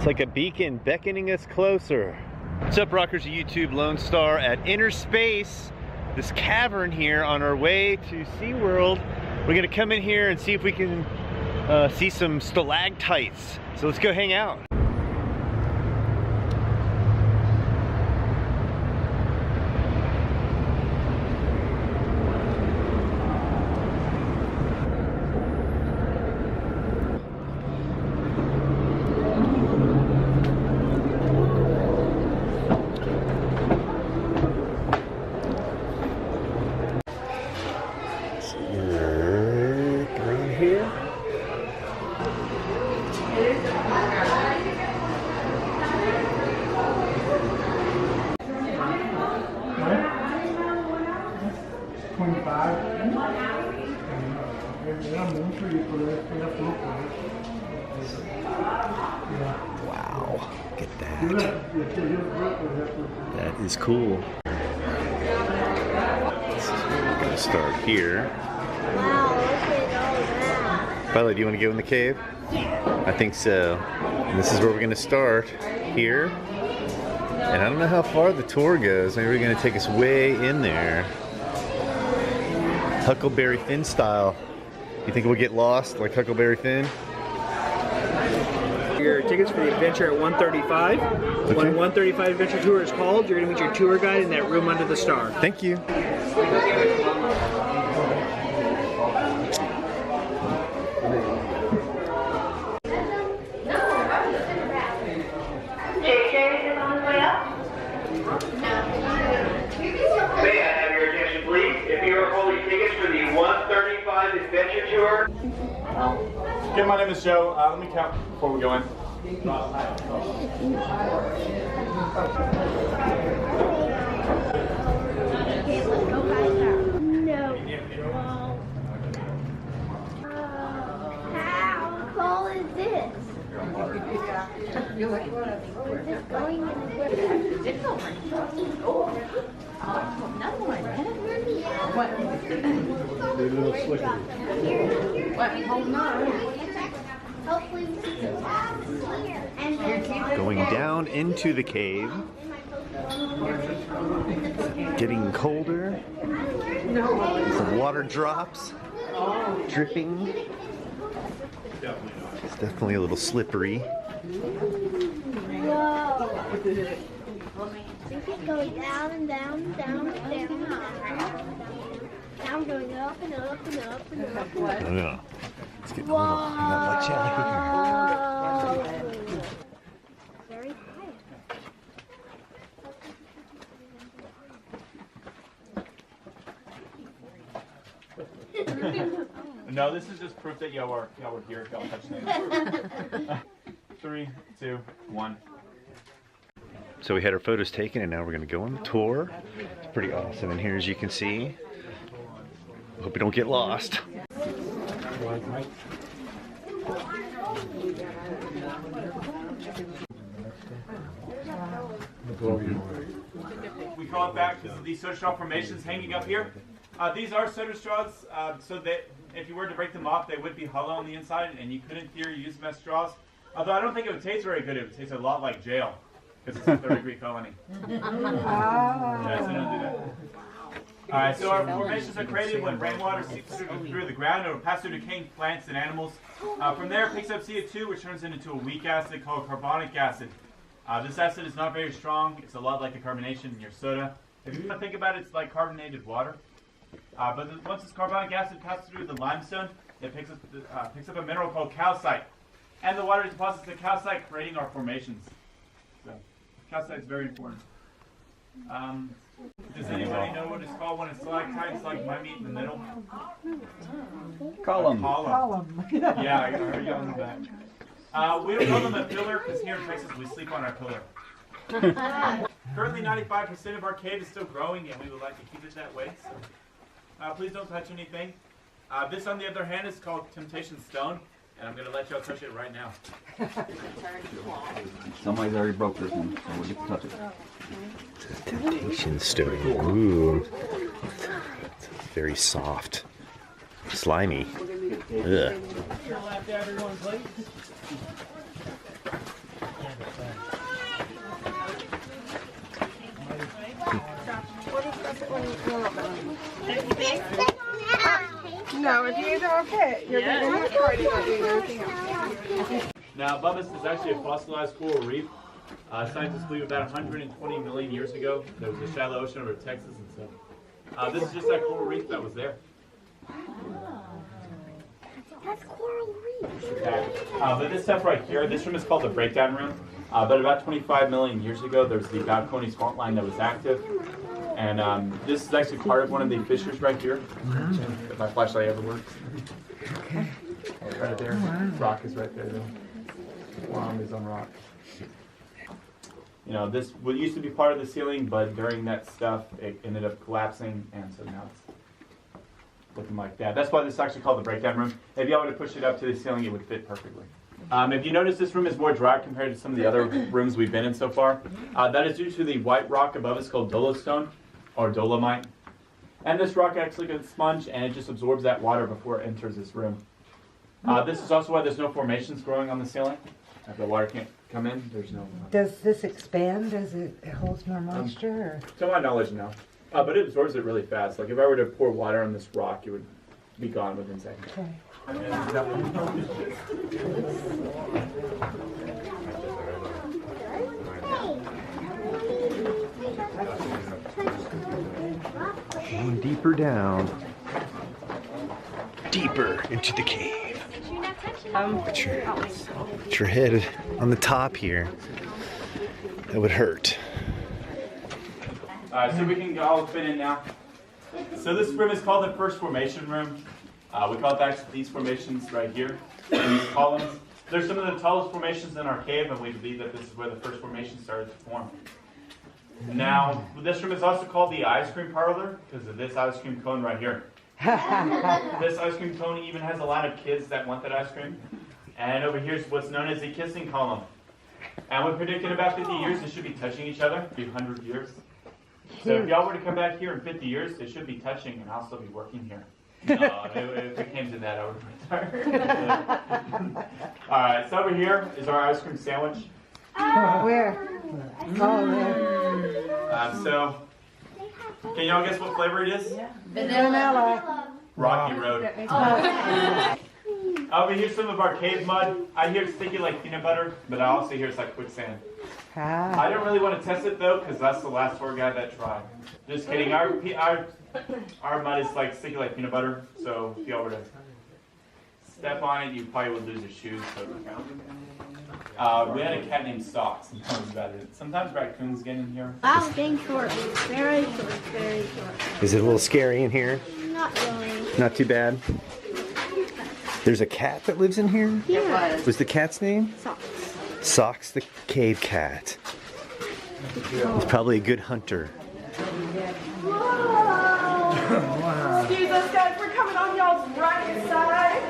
It's like a beacon beckoning us closer. What's up, rockers of YouTube? Lone Star at Innerspace, this cavern here on our way to Seaworld. We're gonna come in here and see if we can see some stalactites. So let's go hang out. Wow, look at that. That is cool. We're gonna start here. Wow, look at all that. Violet, do you want to go in the cave? Yeah. I think so. And this is where we're gonna start, here. And I don't know how far the tour goes. Maybe we're gonna take us way in there. Huckleberry Finn style. You think we'll get lost like Huckleberry Finn? Your tickets for the adventure at 135. Okay. When 135 Adventure Tour is called, you're going to meet your tour guide in that room under the star. Thank you. May I have your attention, please? If you are holding tickets for the 135 Adventure Tour. Okay, my name is Joe. Let me count before we go in. How cool is this? We're just going Hopefully we see some tabs here. And then Going down into the cave. Getting colder. Some water drops dripping. It's definitely a little slippery. whoa. We keep going down and down and down and down and down. Now we're going up and up and up and up. Yeah. It's getting a little not much out here. Very high. No, this is just proof that y'all were here. Y'all touched things. 3, 2, 1. So we had our photos taken and now we're gonna go on the tour. It's pretty awesome in here, as you can see. Hope we don't get lost. We call it back because of these soda straw formations hanging up here. These are soda straws, so that if you were to break them off, they would be hollow on the inside, and you could, in theory, use them as straws. Although I don't think it would taste very good. It would taste a lot like jail, because it's a third-degree felony. Yeah, so don't do that. Alright, so our formations are created when rainwater seeps through the ground and will pass through decaying plants and animals. From there, it picks up CO2, which turns into a weak acid called carbonic acid. This acid is not very strong. It's a lot like the carbonation in your soda. If you want to think about it, it's like carbonated water. But once this carbonic acid passes through the limestone, it picks up a mineral called calcite. And the water deposits the calcite, creating our formations. So, calcite is very important. Does anybody know what it's called when it's stalactites, like my meat in the middle? Column. Column. Yeah, I heard you on the back. We don't call them a pillar because here in Texas we sleep on our pillar. Currently 95% of our cave is still growing and we would like to keep it that way. So please don't touch anything. This on the other hand is called Temptation Stone. And I'm going to let y'all touch it right now. Somebody's already broke this one, so we'll get to touch it. Temptation stone. Ooh. It's very soft. Slimy. Ugh. No, if you go pit, you're going to party about doing everything else. Now, above us is actually a fossilized coral reef. Scientists believe about 120 million years ago, there was a shallow ocean over Texas and stuff. This is just that coral reef that was there. That's coral reef. Exactly. But this stuff right here, this room is called the breakdown room. But about 25 million years ago, there was the Balcones fault line that was active. And this is actually part of one of the fissures right here. If my flashlight ever works. Okay. Right there. Rock is right there, though. Wow, is on rock. You know, this used to be part of the ceiling, but during that stuff, it ended up collapsing, and so now it's looking like that. That's why this is actually called the breakdown room. If y'all were to push it up to the ceiling, it would fit perfectly. If you notice, this room is more dry compared to some of the other rooms we've been in so far. That is due to the white rock above us called dolostone, or dolomite. And this rock actually gets sponge, and it just absorbs that water before it enters this room. This is also why there's no formations growing on the ceiling. If the water can't come in, there's no... Does this expand as it holds more moisture? Or? To my knowledge, no. But it absorbs it really fast. Like if I were to pour water on this rock, it would be gone within seconds. Okay. Going deeper down. Deeper into the cave. Put your head on the top here. That would hurt. Alright, so we can all fit in now. So this room is called the first formation room. We call it actually these formations right here, these columns. They're some of the tallest formations in our cave, and we believe that this is where the first formation started to form. Now, this room is also called the ice cream parlor because of this ice cream cone right here. This ice cream cone even has a line of kids that want that ice cream. And over here is what's known as the kissing column. And we predicted about 50 years they should be touching each other, 100 years. So if y'all were to come back here in 50 years, they should be touching, and I'll still be working here. No, if it came to that, I would retire. Alright, so over here is our ice cream sandwich. Where? Oh, there. So, can y'all guess what flavor it is? Vanilla. Rocky Road. Over here's some of our cave mud. I hear it's sticky like peanut butter, but I also hear it's like quicksand. I don't really want to test it though, because that's the last tour guide that tried. Just kidding. Our mud is like sticky like peanut butter, so if y'all were to step on it, you probably would lose your shoes. So it would count. We had a cat named Socks, and that was about it. Sometimes raccoons get in here. Wow, getting short. Very short, very short. Is it a little scary in here? Not really. Not too bad. There's a cat that lives in here? Yeah. What's the cat's name? Socks. Socks the cave cat. He's probably a good hunter. Excuse us guys, we're coming on y'all's right side.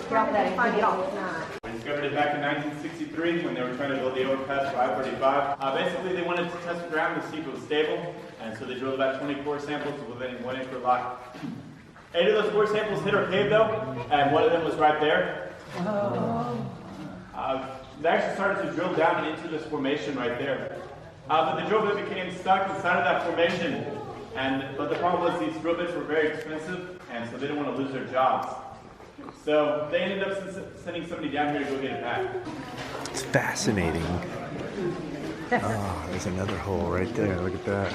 Drop that and get off. We discovered it back in 1963 when they were trying to build the overpass for I-35. Basically, they wanted to test the ground to see if it was stable, and so they drilled about 24 samples within a 1 acre lot. 8 of those 4 samples hit our cave though, and one of them was right there. They actually started to drill down into this formation right there. But the drill bit became stuck inside of that formation, but the problem was these drill bits were very expensive, and so they didn't want to lose their jobs. So they ended up sending somebody down here to go get it back. It's fascinating. Oh, there's another hole right there. Look at that.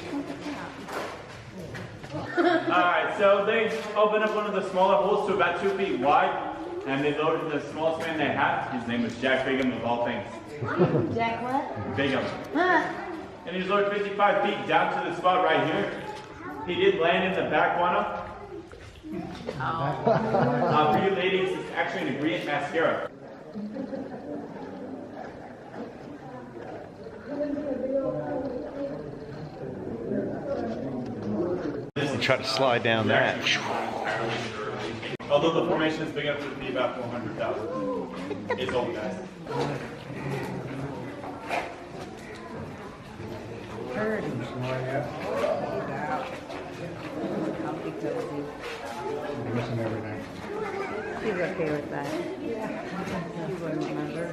Alright, so they opened up one of the smaller holes to about 2 feet wide, and they loaded the smallest man they had. His name was Jack Bigham of all things. Jack what? Bigham. And he was lowered 55 feet down to the spot right here. He did land in the back one. For you ladies, it's actually an ingredient mascara. Try to slide down that. Although the formation is big enough to be about 400,000. It's old, guys. He's okay with that. He wouldn't remember.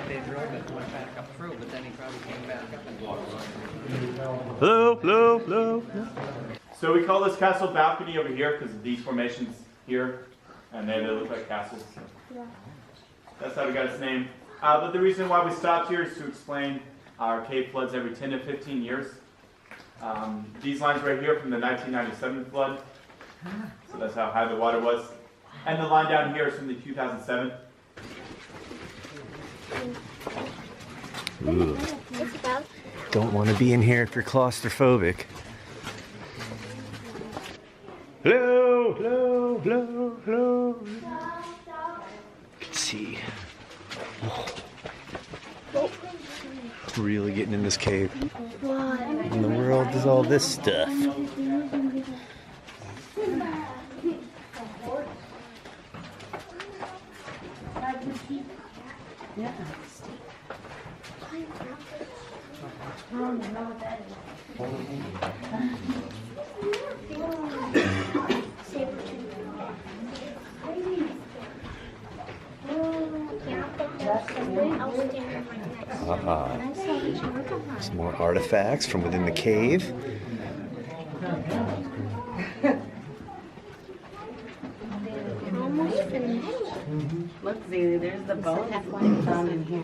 They drove it, went back up through, but then he probably came back up and walked. Hello, hello, hello. So we call this castle balcony over here because of these formations here, and they look like castles. So. That's how we got its name. But the reason why we stopped here is to explain our cave floods every 10 to 15 years. These lines right here from the 1997 flood. So that's how high the water was. And the line down here is from the 2007. Ooh. Don't want to be in here if you're claustrophobic. Hello, hello, hello, hello. You can see. Really getting in this cave. What in the world is all this stuff? Yeah. I don't know what that is. Some more artifacts from within the cave. Almost finished. Look, Zee, there's the bones found in here.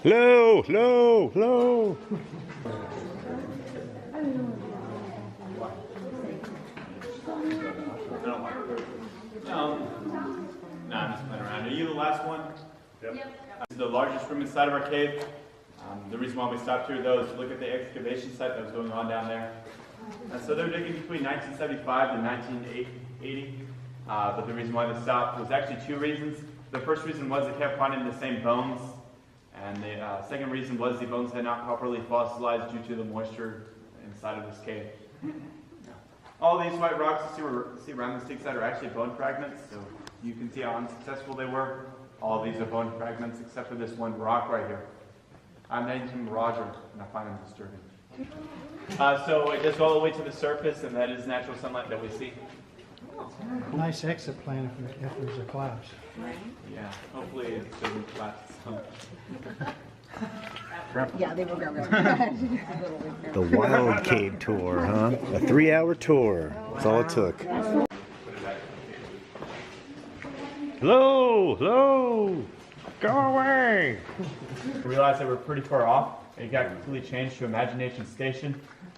Hello, hello, hello. No, I'm just playing around. Are you the last one? Yep. This is the largest room inside of our cave. The reason why we stopped here, though, is to look at the excavation site that was going on down there. So they're digging between 1975 and 1980. But the reason why they stopped was actually two reasons. The first reason was they kept finding the same bones. And the second reason was the bones had not properly fossilized due to the moisture inside of this cave. All these white rocks you see around the sticks that are actually bone fragments, so you can see how unsuccessful they were. All these are bone fragments except for this one rock right here. I named him Roger, and I find him disturbing. So it goes all the way to the surface, and that is natural sunlight that we see. Nice exit plan if there's a collapse. Yeah, hopefully it doesn't collapse. Yeah, they will go. The wild cave tour, huh? A 3-hour tour. That's all it took. Hello, hello. Go away. I realized they were pretty far off. It got completely changed to Imagination Station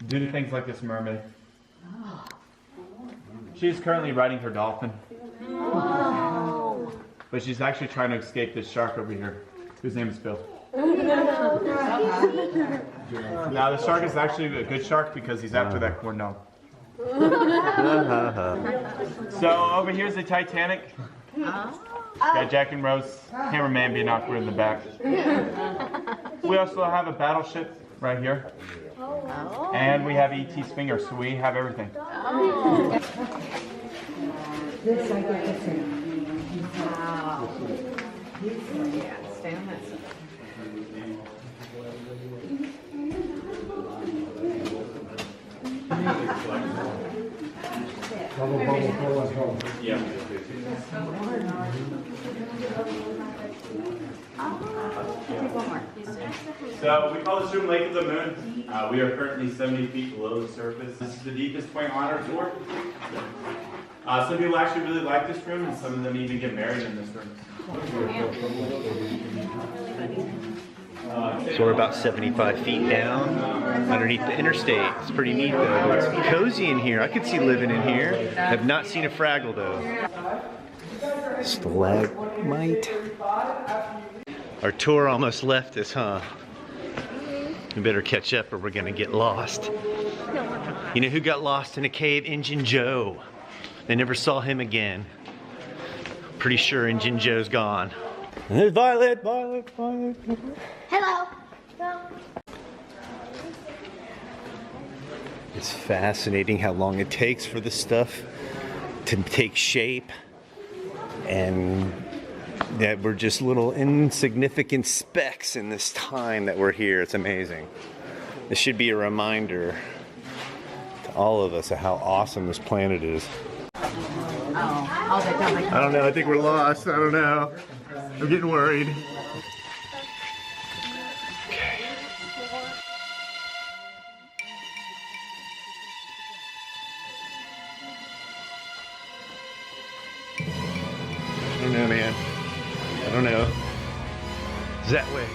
due to things like this mermaid. She's currently riding her dolphin. But she's actually trying to escape this shark over here, whose name is Bill. Now the shark is actually a good shark because he's after that corn dog. So over here's the Titanic. Got Jack and Rose, cameraman being awkward in the back. We also have a battleship right here. And we have E.T.'s finger, so we have everything. This I get to see. Wow. Yeah, stay on that side. Yeah. So we call this room Lake of the Moon. We are currently 70 feet below the surface. This is the deepest point on our tour. Some people actually really like this room, and some of them even get married in this room. So we're about 75 feet down underneath the interstate. It's pretty neat though. It's cozy in here. I could see living in here. Have not seen a Fraggle though. Stalagmite. Our tour almost left us, huh? We better catch up or we're gonna get lost. You know who got lost in a cave? Injun Joe. They never saw him again. Pretty sure Injun Joe's gone. And there's Violet, Violet, Violet. Hello. It's fascinating how long it takes for this stuff to take shape and that we're just little insignificant specks in this time that we're here. It's amazing. This should be a reminder to all of us of how awesome this planet is. I don't know, I think we're lost. I don't know. I'm getting worried. Okay. I don't know, man. I don't know. It's that way.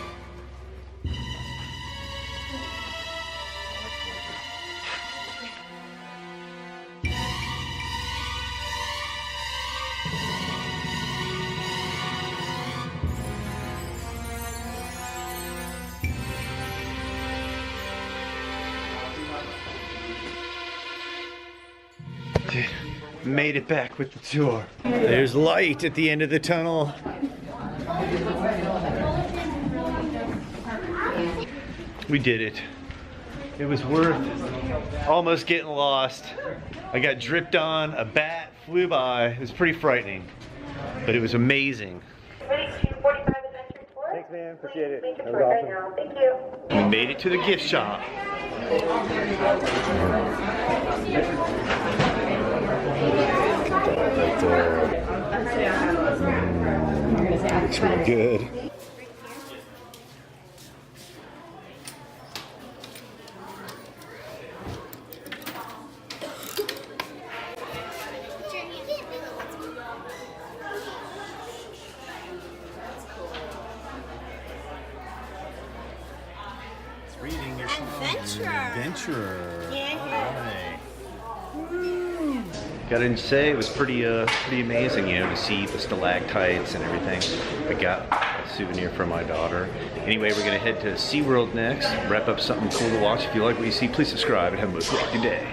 Made it back with the tour. There's light at the end of the tunnel. We did it. It was worth almost getting lost. I got dripped on, a bat flew by. It was pretty frightening, but it was amazing. Thanks, man. Appreciate it. That was awesome. Thank you. We made it to the gift shop. Right there. Looks real good. It's reading your song. Adventurer. Yeah. Gotta say, it was pretty amazing, you know, to see the stalactites and everything. I got a souvenir for my daughter. Anyway, we're gonna head to Seaworld next, wrap up something cool to watch. If you like what you see, please subscribe and have a most rocking day.